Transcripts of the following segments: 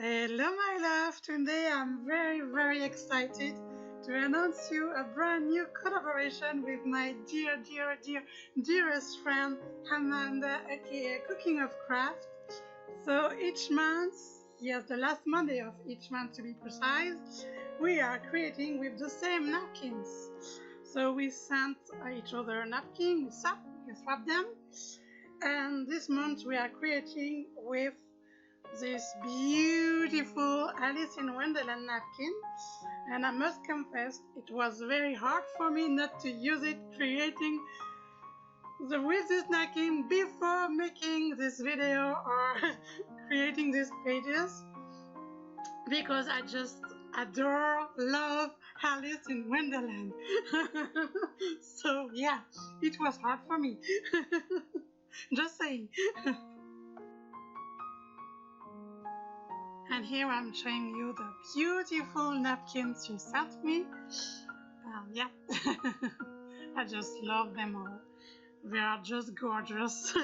Hello my love, today I'm very excited to announce you a brand new collaboration with my dearest friend Amanda, aka Cooking of Craft. So each month, yes, the last Monday of each month to be precise, we are creating with the same napkins. So we sent each other a napkin, we swap them, and this month we are creating with this beautiful Alice in Wonderland napkin, and I must confess it was very hard for me not to use it creating with this napkin before making this video or creating these pages, because I just love Alice in Wonderland. So yeah, it was hard for me. Just saying. And here I'm showing you the beautiful napkins she sent me. Yeah, I just love them all. They are just gorgeous.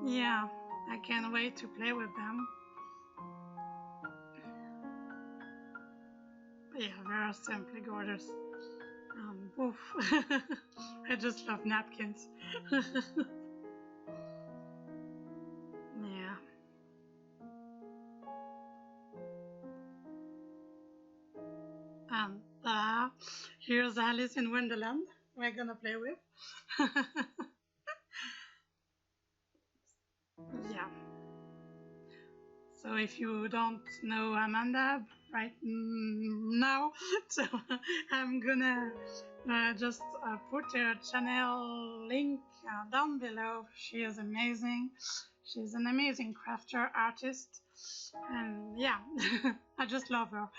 Yeah, I can't wait to play with them. Yeah, they are simply gorgeous. Oof. I just love napkins. Yeah. And here's Alice in Wonderland we're gonna play with. Yeah. So if you don't know Amanda right now, so I'm gonna just put her channel link down below. She is amazing. She's an amazing crafter artist, and yeah, I just love her.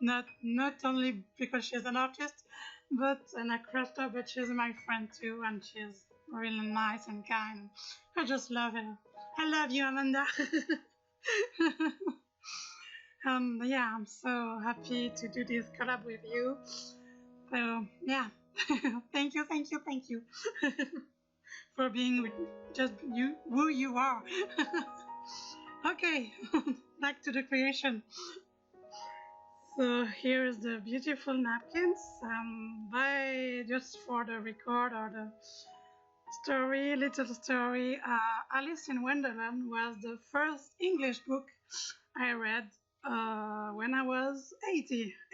Not only because she's an artist, but a crafter, but she's my friend too, and she's really nice and kind. I just love her. I love you, Amanda. Yeah, I'm so happy to do this collab with you. So yeah, thank you for being just you, who you are. Okay, back to the creation. So here's the beautiful napkins. Just for the record or the little story, Alice in Wonderland was the first English book I read when I was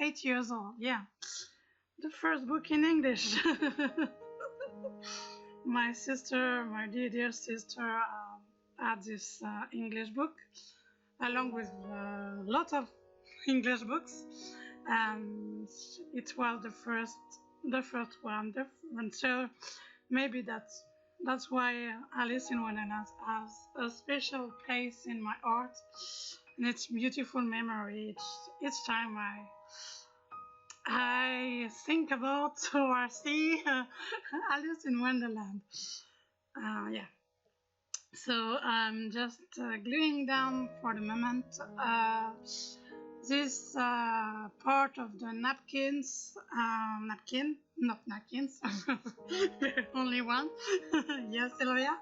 8 years old. Yeah, the first book in English. My sister, my dear sister, had this English book, along with a lot of English books, and it was the first one. And so maybe that's why Alice in Wonderland has a special place in my heart, and it's beautiful memory each time I think about or I see Alice in Wonderland. Yeah. So I'm just gluing down for the moment this part of the napkins, not napkins, only one, yes, Sylvia,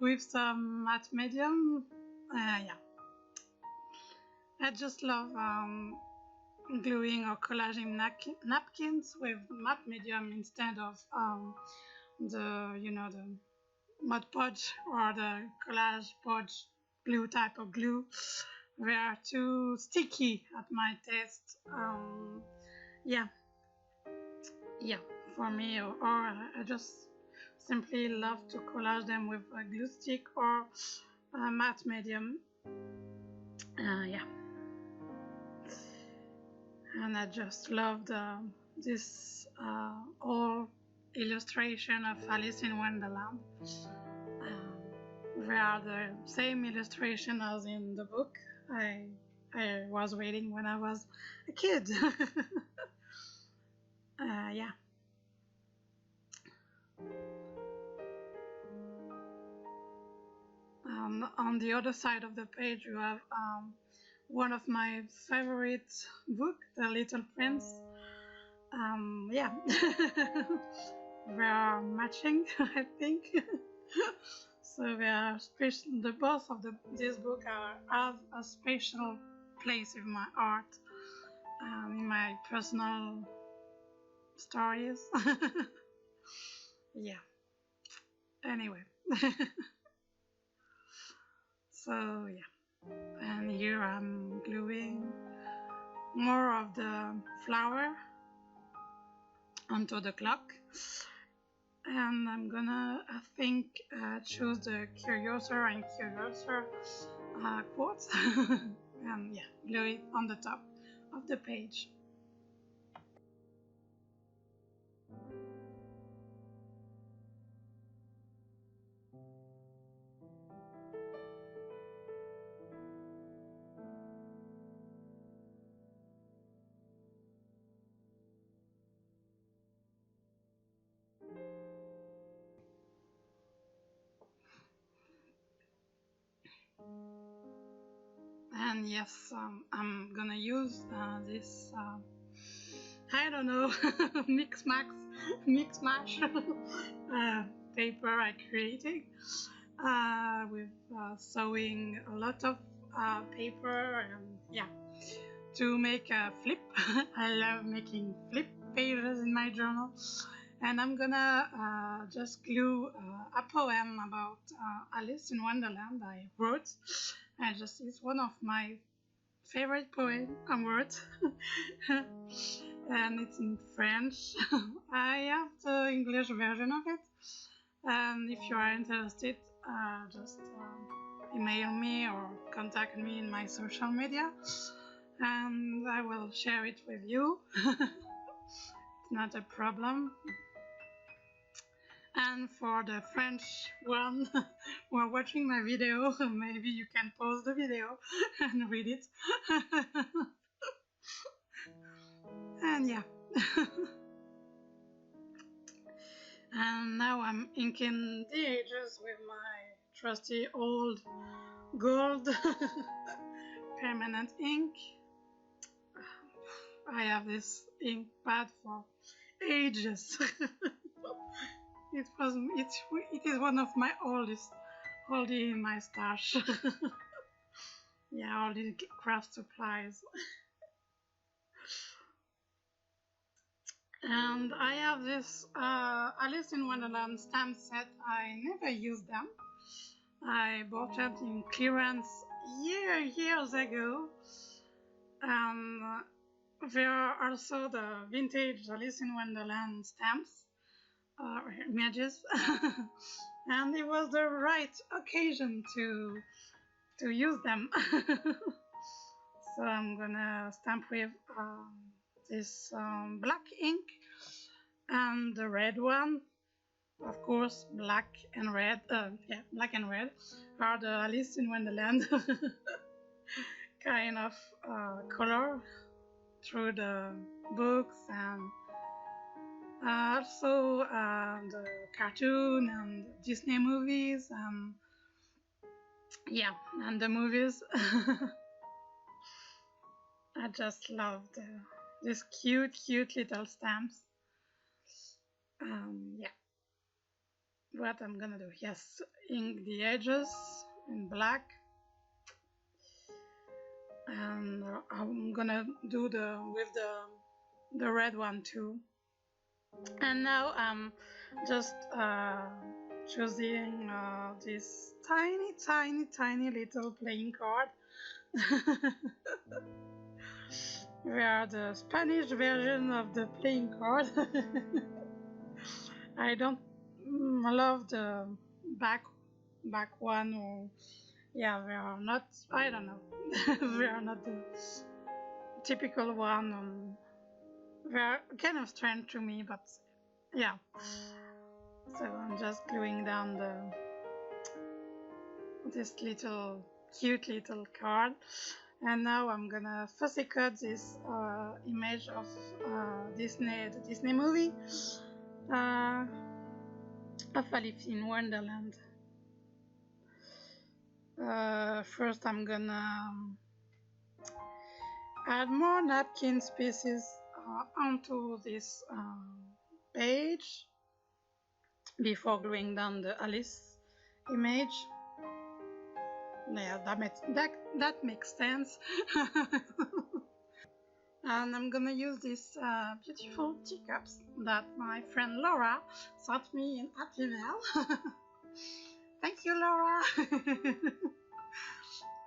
with some matte medium. Yeah, I just love gluing or collaging napkins with matte medium instead of the Mod Podge or the collage podge glue type of glue. They are too sticky at my taste. Yeah, for me, or I just simply love to collage them with a glue stick or a matte medium. Yeah, and I just love this whole illustration of Alice in Wonderland. They are the same illustration as in the book I was reading when I was a kid. Yeah. On the other side of the page you have one of my favorite books, The Little Prince. Yeah. They are matching, I think. So they are special. The both of this book have a special place in my heart, in my personal stories. Yeah. Anyway. So yeah, and here I'm gluing more of the flower onto the clock, and I'm gonna, I think, choose the curiouser and curiouser quotes and yeah, glue it on the top of the page. And yes, I'm gonna use this, I don't know, mix mash paper I created with sewing a lot of paper, and yeah, to make a flip. I love making flip pages in my journal, and I'm gonna just glue a poem about Alice in Wonderland I wrote. It's one of my favorite poem I wrote, and it's in French. I have the English version of it, and if you are interested, just email me or contact me in my social media, and I will share it with you. It's not a problem. And for the French one who are watching my video, maybe you can pause the video and read it. And yeah. And now I'm inking the edges with my trusty old gold permanent ink. I have this ink pad for ages. It is one of my oldest in my stash. Yeah, all the craft supplies. And I have this Alice in Wonderland stamp set. I never used them. I bought it in clearance years ago. And there are also the vintage Alice in Wonderland stamps, images. And it was the right occasion to use them. So I'm gonna stamp with this black ink and the red one. Of course, black and red. Yeah, black and red are the Alice in Wonderland kind of color through the books, and also the cartoon and Disney movies, and yeah, and the movies. I just love these cute little stamps. Yeah, what I'm gonna do, yes, ink the edges in black, and I'm gonna do with the red one too. And now I'm just choosing this tiny little playing card. We are the Spanish version of the playing card. I don't love the back one, or yeah, they are not, I don't know. They are not the typical one. They are kind of strange to me, but yeah. So I'm just gluing down this cute little card, and now I'm gonna fussy cut this image of the Disney movie of Alice in Wonderland. First I'm gonna add more napkin pieces onto this page before gluing down the Alice image. Yeah, that makes sense. And I'm gonna use these beautiful teacups that my friend Laura sent me in at email. Thank you, Laura.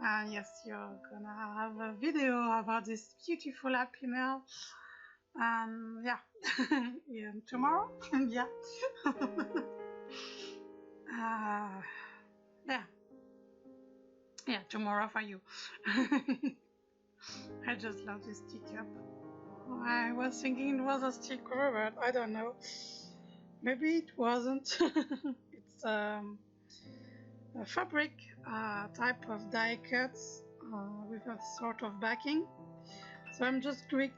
And yes, you're gonna have a video about this beautiful happy mail. Yeah, yeah, tomorrow. Yeah. Yeah, yeah, tomorrow for you. I just love this teacup. I was thinking it was a sticker, but I don't know. Maybe it wasn't. It's a fabric type of die cuts with a sort of backing. So I'm just glue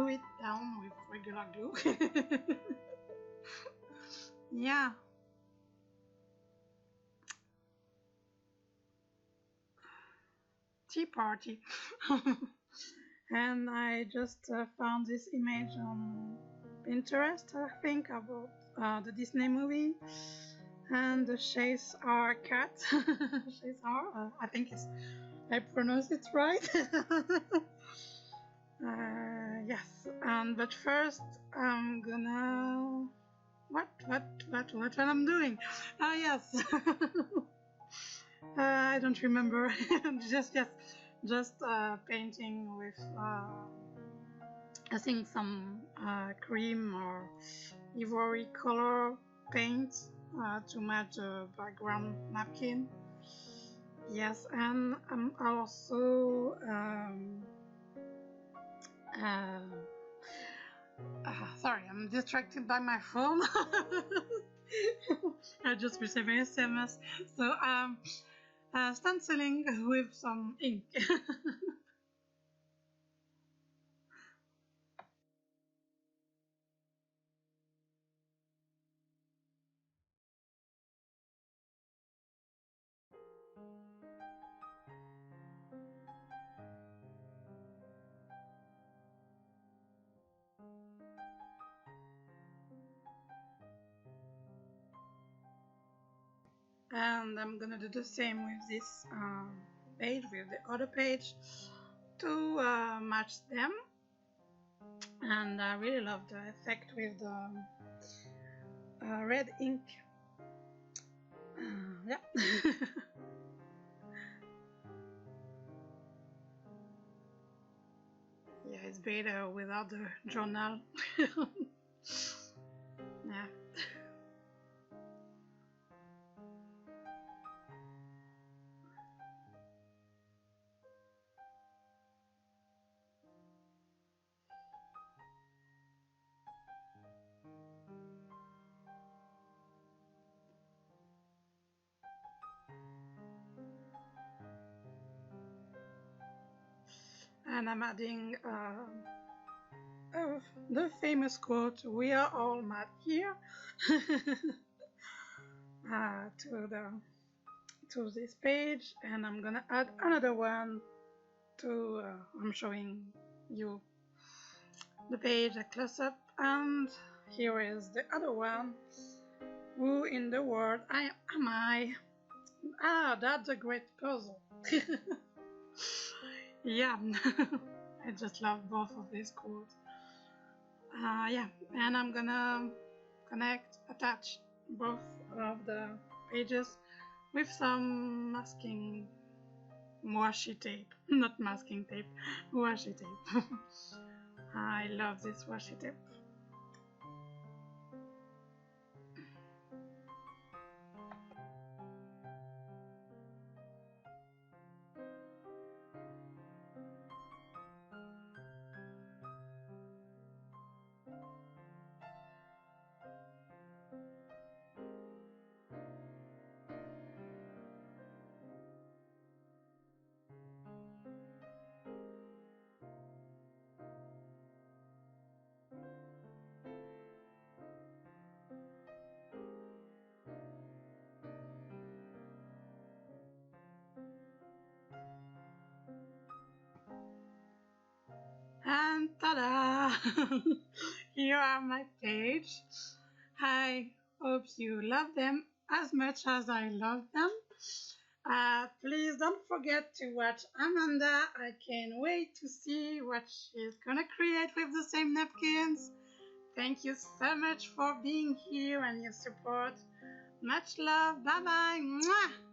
it down with regular glue. Yeah. Tea party. And I just found this image on Pinterest, I think, about the Disney movie. And the Chase R cat. Chase R, I think I pronounce it right. Yes, but first I'm gonna what I'm doing? Ah, yes. I don't remember. Just painting with I think some cream or ivory color paint to match the background napkin. Yes, and I'm also sorry, I'm distracted by my phone. I just received an SMS, so stenciling with some ink. And I'm gonna do the same with this page, with the other page, to match them. And I really love the effect with the red ink. Yeah. Yeah, it's better without the journal. Yeah. And I'm adding the famous quote, "We are all mad here," to this page, and I'm gonna add another one to I'm showing you the page a close up, and here is the other one. Who in the world am I? Ah, that's a great puzzle. Yeah. I just love both of these quotes. Yeah, and I'm gonna attach both of the pages with some masking washi tape, not masking tape, washi tape. I love this washi tape. And ta-da! Here are my page. I hope you love them as much as I love them. Please don't forget to watch Amanda. I can't wait to see what she's gonna create with the same napkins. Thank you so much for being here and your support. Much love. Bye bye. Mwah!